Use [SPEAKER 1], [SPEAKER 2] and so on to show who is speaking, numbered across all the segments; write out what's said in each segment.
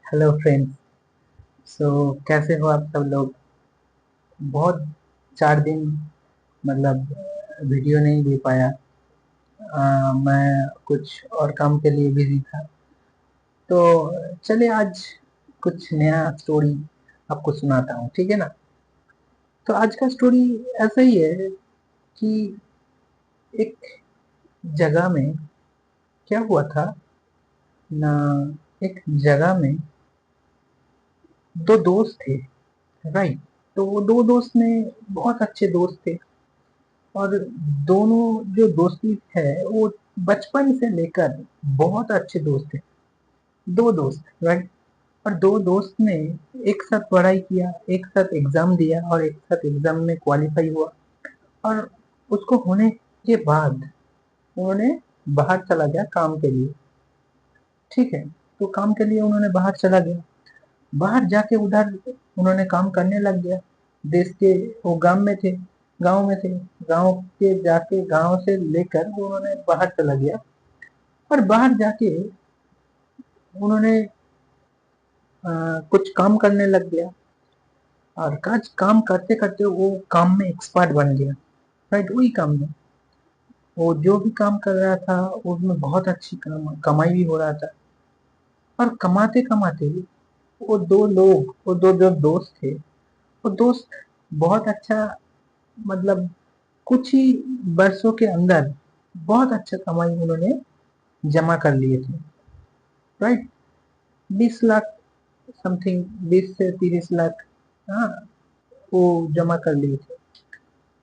[SPEAKER 1] Hello friends. कैसे हो आप सब लोग? बहुत 4 दिन मतलब वीडियो नहीं दे पाया। मैं कुछ और काम के लिए बिजी था। तो चलिए आज कुछ नया स्टोरी आपको सुनाता हूँ, ठीक है ना? तो आज का स्टोरी ऐसा ही है कि एक जगह में क्या हुआ था ना। एक जगह में दो दोस्त थे, राइट? तो वो दो दोस्त में बहुत अच्छे दोस्त थे। और दोनों जो दोस्ती है वो बचपन से लेकर बहुत अच्छे दोस्त थे। दो दोस्त, राइट? और दो दोस्त ने एक साथ पढ़ाई किया, एक साथ एग्जाम दिया और एक साथ एग्जाम में क्वालिफाई हुआ। और उसको होने के बाद उन्होंने बाहर चला गया काम के लिए, ठीक है? तो काम के लिए उन्होंने बाहर चला गया। बाहर जाके उधर उन्होंने काम करने लग गया। देश के वो गांव में थे। गांव के जाके गांव से लेकर वो उन्होंने बाहर चला गया। और बाहर जाके उन्होंने कुछ काम करने लग गया। और काम करते करते वो काम में एक्सपर्ट बन गया, राइट? वही काम में वो जो भी काम कर रहा था उसमें बहुत अच्छी कमाई भी हो रहा था। और कमाते कमाते वो दो जो दोस्त थे, वो दोस्त बहुत अच्छा, मतलब कुछ ही वर्षों के अंदर बहुत अच्छा कमाई उन्होंने जमा कर लिए थे, राइट? 20 लाख समथिंग, 20 से 30 लाख, हाँ, वो जमा कर लिए थे।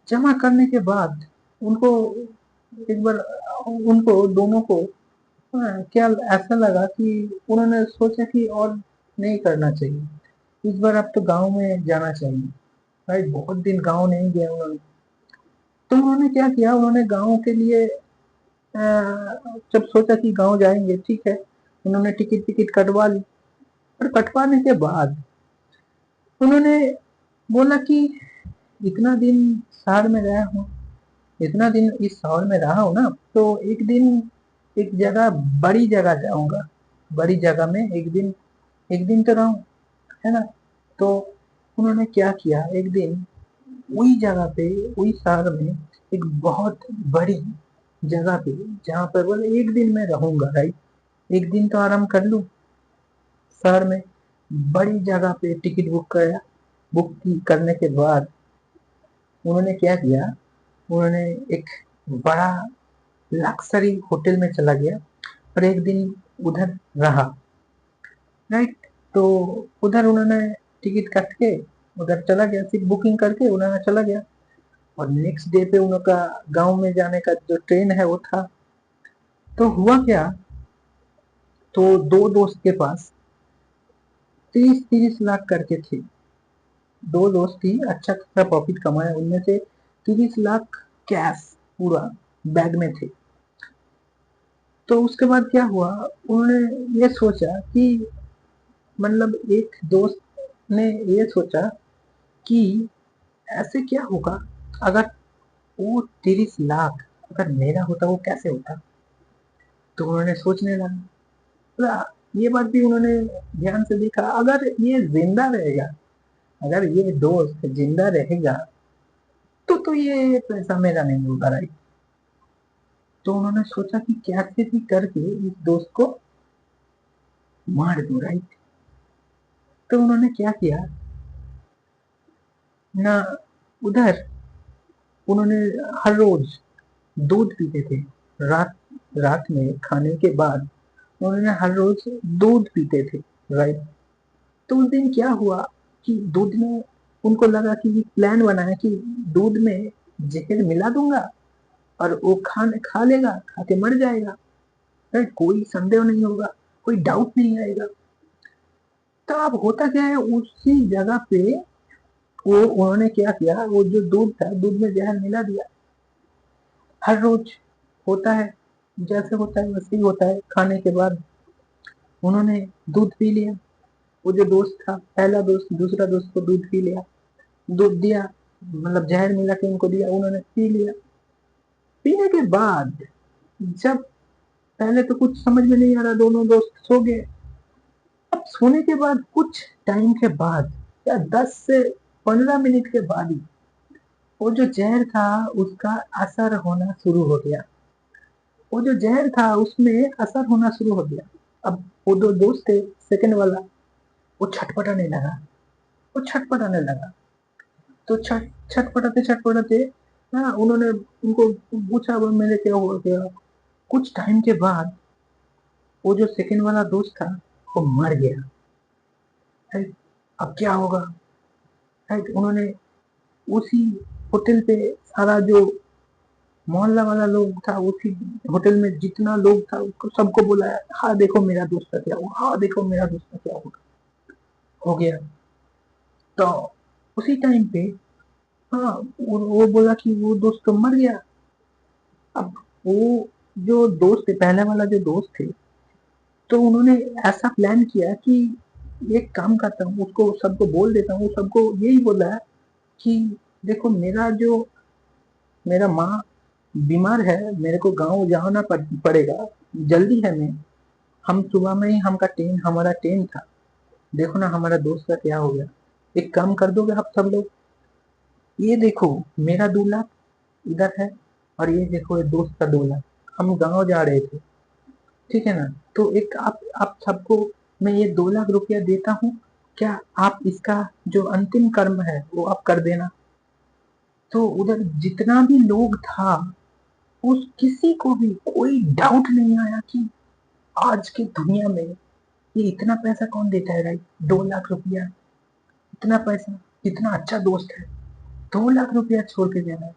[SPEAKER 1] जमा करने के बाद उनको एक बार उनको दोनों को, हाँ, क्या ऐसा लगा कि उन्होंने सोचा कि और नहीं करना चाहिए, इस बार अब तो गांव में जाना चाहिए, राइट? बहुत दिन गांव नहीं गए उन्होंने। तो उन्होंने क्या किया, उन्होंने गांव के लिए जब सोचा कि गांव जाएंगे, ठीक है, उन्होंने टिकट टिकट कटवा ली। और कटवाने के बाद उन्होंने बोला कि इतना दिन शहर में रहा हूँ, इतना दिन इस शहर में रहा हूँ ना, तो एक दिन एक जगह, बड़ी जगह जाऊंगा। बड़ी जगह में एक दिन तो रहूं, है ना? तो उन्होंने क्या किया, एक दिन वही जगह पे, वही शहर में एक बहुत बड़ी जगह पे, जहाँ पर बोले एक दिन मैं रहूंगा, राइट? एक दिन तो आराम कर लूं शहर में। बड़ी जगह पे टिकट बुक कराया। करने के बाद उन्होंने क्या किया, उन्होंने एक बड़ा लक्सरी होटल में चला गया और एक दिन उधर रहा, राइट? तो उधर उन्होंने टिकट काट के उधर चला गया, सिर्फ बुकिंग करके उन्होंने चला गया। और नेक्स्ट डे पे उनका गांव में जाने का जो ट्रेन है वो था। तो हुआ क्या, तो दो दोस्त के पास 30-30 लाख करके थे। दो दोस्त ही अच्छा खासा प्रॉफिट कमाया, उनमें से 30 लाख कैश पूरा बैग में थे। तो उसके बाद क्या हुआ, उन्होंने ये सोचा कि, मतलब एक दोस्त ने ये सोचा कि ऐसे क्या होगा अगर वो 30 लाख अगर मेरा होता, वो कैसे होता? तो उन्होंने सोचने लगा। ये बात भी उन्होंने ध्यान से देखा, अगर ये जिंदा रहेगा, अगर ये दोस्त जिंदा रहेगा तो ये पैसा मेरा नहीं होगा, राइट? तो उन्होंने सोचा कि कैसे भी करके इस दोस्त को मार दूं, राइट? तो उन्होंने क्या किया ना, उधर उन्होंने हर रोज दूध पीते थे। रात रात में खाने के बाद उन्होंने हर रोज दूध पीते थे, राइट? तो उस दिन क्या हुआ कि दूध में उनको लगा कि प्लान बनाया कि दूध में जहर मिला दूंगा और वो खा लेगा, खा के मर जाएगा, राइट? कोई संदेह नहीं होगा, कोई डाउट नहीं आएगा। तो अब होता क्या है, उसी जगह पे वो उन्होंने क्या किया, वो जो दूध था, दूध में जहर मिला दिया। हर रोज होता है, जैसे होता है वैसे ही होता है। खाने के बाद उन्होंने दूध पी लिया। वो जो दोस्त था, पहला दोस्त दूसरा दोस्त को दूध पी लिया, दूध दिया, मतलब जहर मिला के उनको दिया, उन्होंने पी लिया। पीने के बाद जब, पहले तो कुछ समझ में नहीं आ रहा, दोनों दोस्त सो गए। अब सोने के बाद कुछ टाइम के बाद या 10 से 15 मिनट के बाद ही वो जो जहर था उसका असर होना शुरू हो गया। वो जो जहर था उसमें असर होना शुरू हो गया। अब वो दो दोस्त थे, सेकंड वाला, वो छटपटाने लगा। वो छटपटाने लगा तो छटपटाते छटपटाते, हाँ, उन्होंने उनको पूछा वो मेरे क्या हुआ गया। कुछ टाइम के बाद वो जो सेकंड वाला दोस्त था वो मर गया। राइट। अब क्या होगा। राइट। उन्होंने उसी होटल पे सारा जो मोहल्ला वाला लोग था, उसी होटल में जितना लोग था उसको सबको बुलाया, हाँ देखो मेरा दोस्त का क्या हुआ, हाँ देखो मेरा दोस्त का क्या हुआ। हो गया। तो उसी टाइम पे, हाँ, वो बोला कि वो दोस्त तो मर गया। अब वो जो दोस्त थे, पहले वाला जो दोस्त थे, तो उन्होंने ऐसा प्लान किया कि एक काम करता हूँ, उसको सबको बोल देता हूँ, सबको यही बोला कि देखो मेरा माँ बीमार है, मेरे को गांव जाना पड़ेगा, जल्दी है। मैं हम सुबह में ही हमारा ट्रेन था, देखो ना हमारा दोस्त का क्या हो गया। एक काम कर दोगे आप सब लोग, ये देखो मेरा 2 लाख इधर है, और ये देखो ये दोस्त का 2 लाख, हम गांव जा रहे थे, ठीक है ना। तो एक आप सबको मैं ये 2 लाख रुपया देता हूँ, क्या आप इसका जो अंतिम कर्म है वो आप कर देना। तो उधर जितना भी लोग था, उस किसी को भी कोई डाउट नहीं आया कि आज की दुनिया में ये इतना पैसा कौन देता है। राइट। 2 लाख रुपया, इतना पैसा, इतना अच्छा दोस्त है, 2 लाख रुपया छोड़ के जाना है।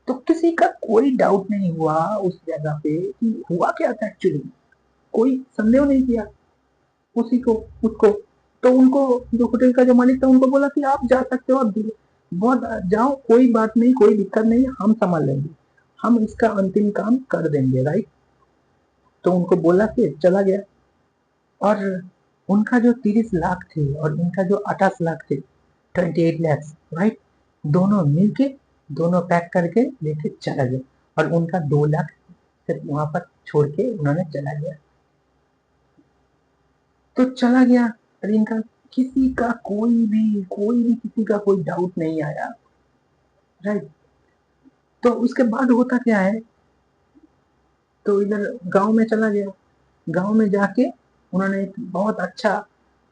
[SPEAKER 1] तो किसी का कोई डाउट नहीं हुआ उस जगह पे कि हुआ क्या था एक्चुअली। कोई संदेह नहीं किया उसी को उसको। तो उनको, जो होटल का जो मालिक था, उनको बोला कि आप जा सकते हो, आप बहुत जाओ, कोई बात नहीं, कोई दिक्कत नहीं, हम संभाल लेंगे, हम इसका अंतिम काम कर देंगे। राइट। तो उनको बोला कि चला गया। और उनका जो 30 लाख थे और उनका जो 28 लाख थे, 28 लैक्स, राइट, दोनों मिलके, दोनों पैक करके लेके चला गया। और उनका 2 लाख सिर्फ वहां पर छोड़ के उन्होंने चला गया। तो चला गया। और इनका किसी का कोई भी किसी का कोई डाउट नहीं आया। राइट। तो उसके बाद होता क्या है, तो इधर गांव में चला गया। गांव में जाके उन्होंने एक बहुत अच्छा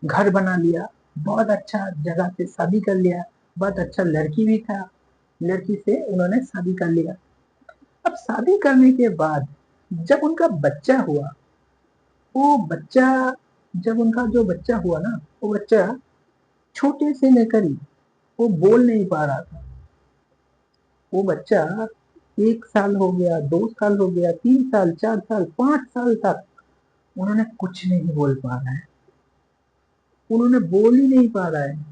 [SPEAKER 1] घर बना लिया, बहुत अच्छा जगह से शादी कर लिया, बहुत अच्छा लड़की भी था, लड़की से उन्होंने शादी कर लिया। अब शादी करने के बाद जब उनका बच्चा हुआ, वो बच्चा, जब उनका जो बच्चा हुआ ना, वो बच्चा छोटे से लेकर ही वो बोल नहीं पा रहा था। वो बच्चा 1 साल हो गया, 2 साल हो गया, 3 साल, 4 साल, 5 साल तक उन्होंने कुछ नहीं बोल पा रहा है, उन्होंने बोल ही नहीं पा रहा है।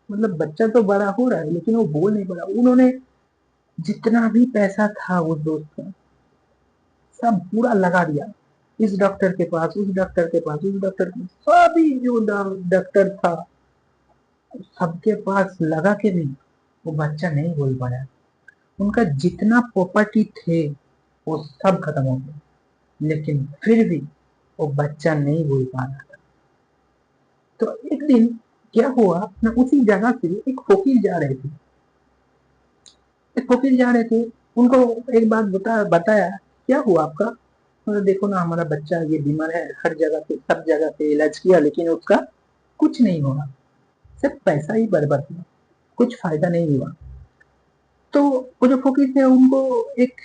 [SPEAKER 1] मतलब बच्चा तो बड़ा हो रहा है लेकिन वो बोल नहीं पा रहा। उन्होंने जितना भी पैसा था उस दोस्त का, सब पूरा लगा दिया, इस डॉक्टर के पास, उस डॉक्टर के पास, उस डॉक्टर के पास, सभी जो डॉक्टर था सबके पास लगा के भी वो बच्चा नहीं बोल पाया। उनका जितना प्रॉपर्टी थे वो सब खत्म हो गया, लेकिन फिर भी वो बच्चा नहीं बोल पा रहा था। तो एक दिन क्या हुआ ना, उसी जगह से एक फकीर जा रहे थे, एक फकीर जा रहे थे। उनको एक बात बताया, क्या हुआ आपका। मतलब देखो ना हमारा बच्चा ये बीमार है, हर जगह पे सब जगह पे इलाज किया लेकिन उसका कुछ नहीं हुआ, सिर्फ पैसा ही बर्बाद हुआ, कुछ फायदा नहीं हुआ। तो वो जो फकीर थे उनको एक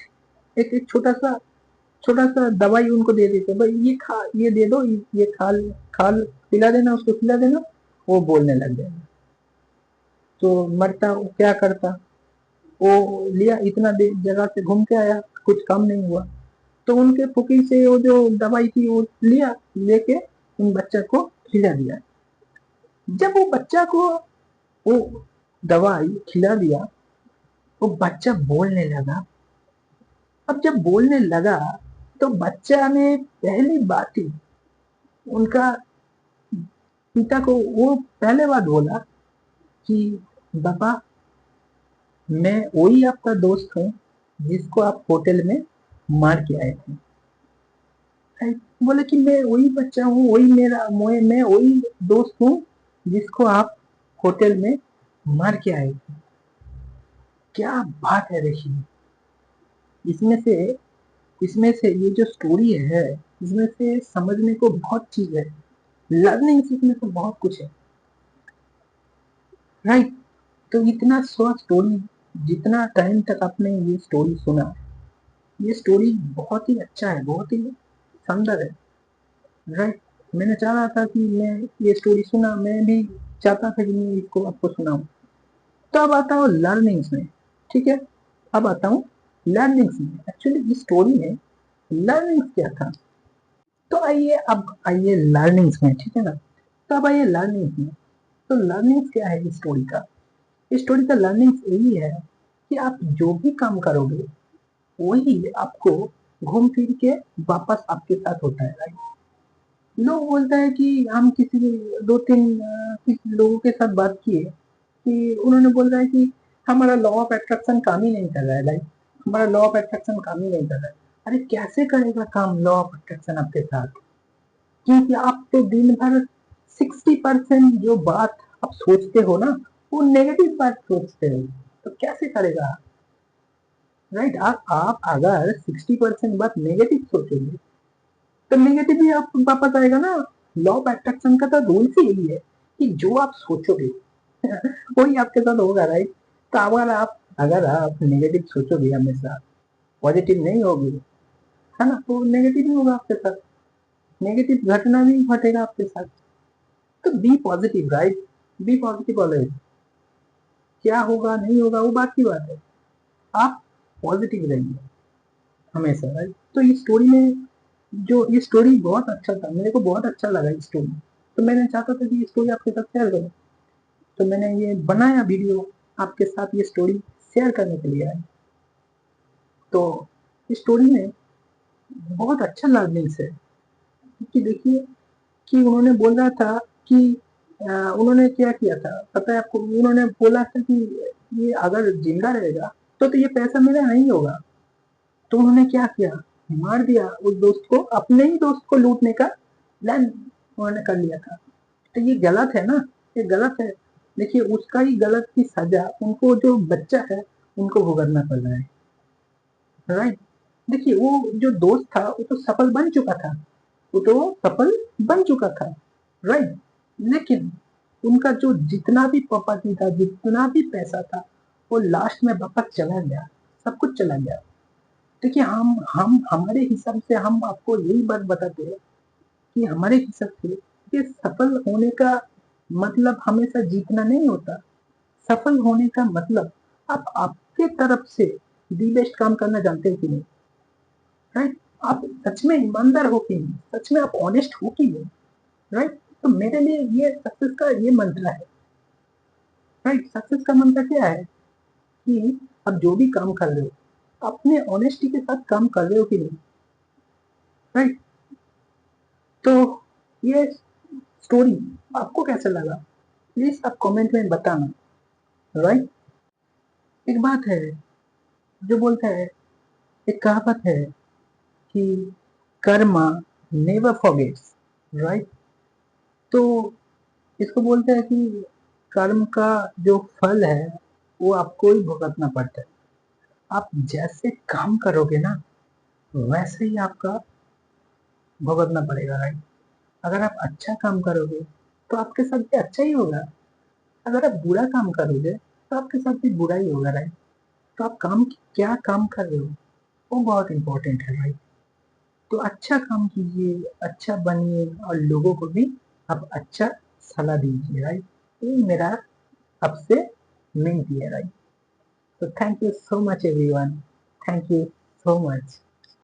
[SPEAKER 1] एक, एक छोटा सा दवाई उनको दे देते, भाई ये खा, ये दे दो, ये खाल पिला देना, उसको पिला देना, वो बोलने लग जाएगा। तो मरता वो क्या करता, वो लिया, इतना जगह से घूम के आया, कुछ काम नहीं हुआ। तो उनके फुकी से वो जो दवाई थी वो लिया, लेके उन बच्चा को खिला दिया। जब वो बच्चा को वो दवाई खिला दिया, वो बच्चा बोलने लगा। अब जब बोलने लगा तो बच्चा ने पहली बात ही उनका पिता को वो पहले बात बोला कि पापा, मैं वही आपका दोस्त हूँ जिसको आप होटल में मार के आए थे। राइट। बोले कि मैं वही बच्चा हूँ, वही मेरा मैं वही दोस्त हूँ जिसको आप होटल में मार के आए थे। क्या बात है, देखिए इसमें से इसमें से ये जो स्टोरी है, इसमें से समझने को बहुत चीज है, लर्निंग सीखने को बहुत कुछ है। राइट। तो इतना शॉर्ट स्टोरी, जितना टाइम तक आपने ये स्टोरी सुना, ये स्टोरी बहुत ही अच्छा है, बहुत ही सुंदर है। राइट। मैंने चाह रहा था कि मैं ये स्टोरी सुना, मैं भी चाहता था कि मैं इसको आपको सुनाऊं। तो अब आता हूँ लर्निंग्स में। ठीक है, अब आता हूँ लर्निंग्स में। एक्चुअली इस स्टोरी में लर्निंग्स क्या था, तो आइए अब आइए लर्निंग्स में। ठीक है ना, तो अब आइए लर्निंग्स में। तो लर्निंग्स क्या है इस स्टोरी का? इस स्टोरी का लर्निंग्स यही है कि आप जो भी काम करोगे वही आपको घूम फिर के वापस आपके साथ होता है। राइट। लोग बोलता है कि हम किसी दो तीन किसी लोगों के साथ बात किए कि उन्होंने बोल रहा है कि हमारा लॉ ऑफ अट्रैक्शन काम ही नहीं कर रहा है। लाइक हमारा लॉ ऑफ अट्रैक्शन काम ही नहीं कर रहा है। अरे कैसे करेगा काम लॉ ऑफ अट्रैक्शन आपके साथ? क्योंकि आप तो दिन भर 60% जो बात आप सोचते हो ना, वो नेगेटिव बात सोचते हो, तो कैसे करेगा? राइट। आप अगर 60% बात नेगेटिव सोचोगे तो नेगेटिव ही आप वापस आएगा ना। लॉ ऑफ अट्रैक्शन का तो रूल ही यही है कि जो आप सोचोगे वही आपके साथ होगा। राइट। तो अगर आप नेगेटिव सोचोगे हमेशा, पॉजिटिव नहीं होगी, है ना, तो नेगेटिव ही होगा आपके साथ, नेगेटिव घटना भी घटेगा आपके साथ। तो be positive. Right. Be positive always. क्या होगा नहीं होगा वो बात की बात है, आप पॉजिटिव रहिए हमेशा। राइट। तो इस स्टोरी में जो ये स्टोरी बहुत अच्छा था, मेरे को बहुत अच्छा लगा ये स्टोरी। तो मैंने चाहता था कि ये स्टोरी आपके साथ शेयर करूं, तो मैंने ये बनाया वीडियो आपके साथ ये स्टोरी शेयर करने के लिए आया। तो इस स्टोरी में बहुत अच्छा लर्निंग्स है। कि देखिए कि उन्होंने बोला था कि उन्होंने क्या किया था पता है आपको? उन्होंने बोला था कि ये अगर जिंदा रहेगा तो ये पैसा मेरा नहीं होगा। तो उन्होंने क्या किया, मार दिया उस दोस्त को, अपने ही दोस्त को लूटने का प्लान उन्होंने कर लिया था। तो ये गलत है ना, ये गलत है। देखिए उसका ही गलत की सजा उनको, जो बच्चा है, उनको भुगतना पड़ रहा है। राइट। देखिए वो जो दोस्त था वो तो सफल बन चुका था, वो तो सफल बन चुका था। राइट। लेकिन उनका जो जितना भी प्रॉपर्टी था, जितना भी पैसा था, वो लास्ट में वापस चला गया, सब कुछ चला गया। देखिए हम हमारे हिसाब से हम आपको यही बात बताते हैं कि हमारे हिसाब से ये सफल होने का मतलब हमेशा जीतना नहीं होता। सफल होने का मतलब आप आपके तरफ से दी बेस्ट काम करना जानते हो कि नहीं। राइट। आप सच में ईमानदार हो कि नहीं, सच में आप ऑनेस्ट हो कि नहीं। राइट। तो मेरे लिए ये सक्सेस का ये मंत्र है। राइट। सक्सेस का मंत्र क्या है कि आप जो भी काम कर रहे हो अपने ऑनेस्टी के साथ काम कर रहे हो कि नहीं। राइट। तो ये स्टोरी आपको कैसा लगा, प्लीज आप कमेंट में बताना। राइट। एक बात है जो बोलता है, एक कहावत है कि कर्मा नेवर फॉरगेट्स। राइट। तो इसको बोलते हैं कि कर्म का जो फल है वो आपको ही भुगतना पड़ता है। आप जैसे काम करोगे ना वैसे ही आपका भुगतना पड़ेगा। राइट। अगर आप अच्छा काम करोगे तो आपके साथ भी अच्छा ही होगा, अगर आप बुरा काम करोगे तो आपके साथ भी बुरा ही होगा। राइट। तो आप क्या काम कर रहे हो वो बहुत इंपॉर्टेंट है। राइट। तो अच्छा काम कीजिए, अच्छा बनिए और लोगों को भी आप अच्छा सलाह दीजिए। राइट। ये मेरा आपसे विनती है। राइट। तो thank you so much everyone, thank you so much.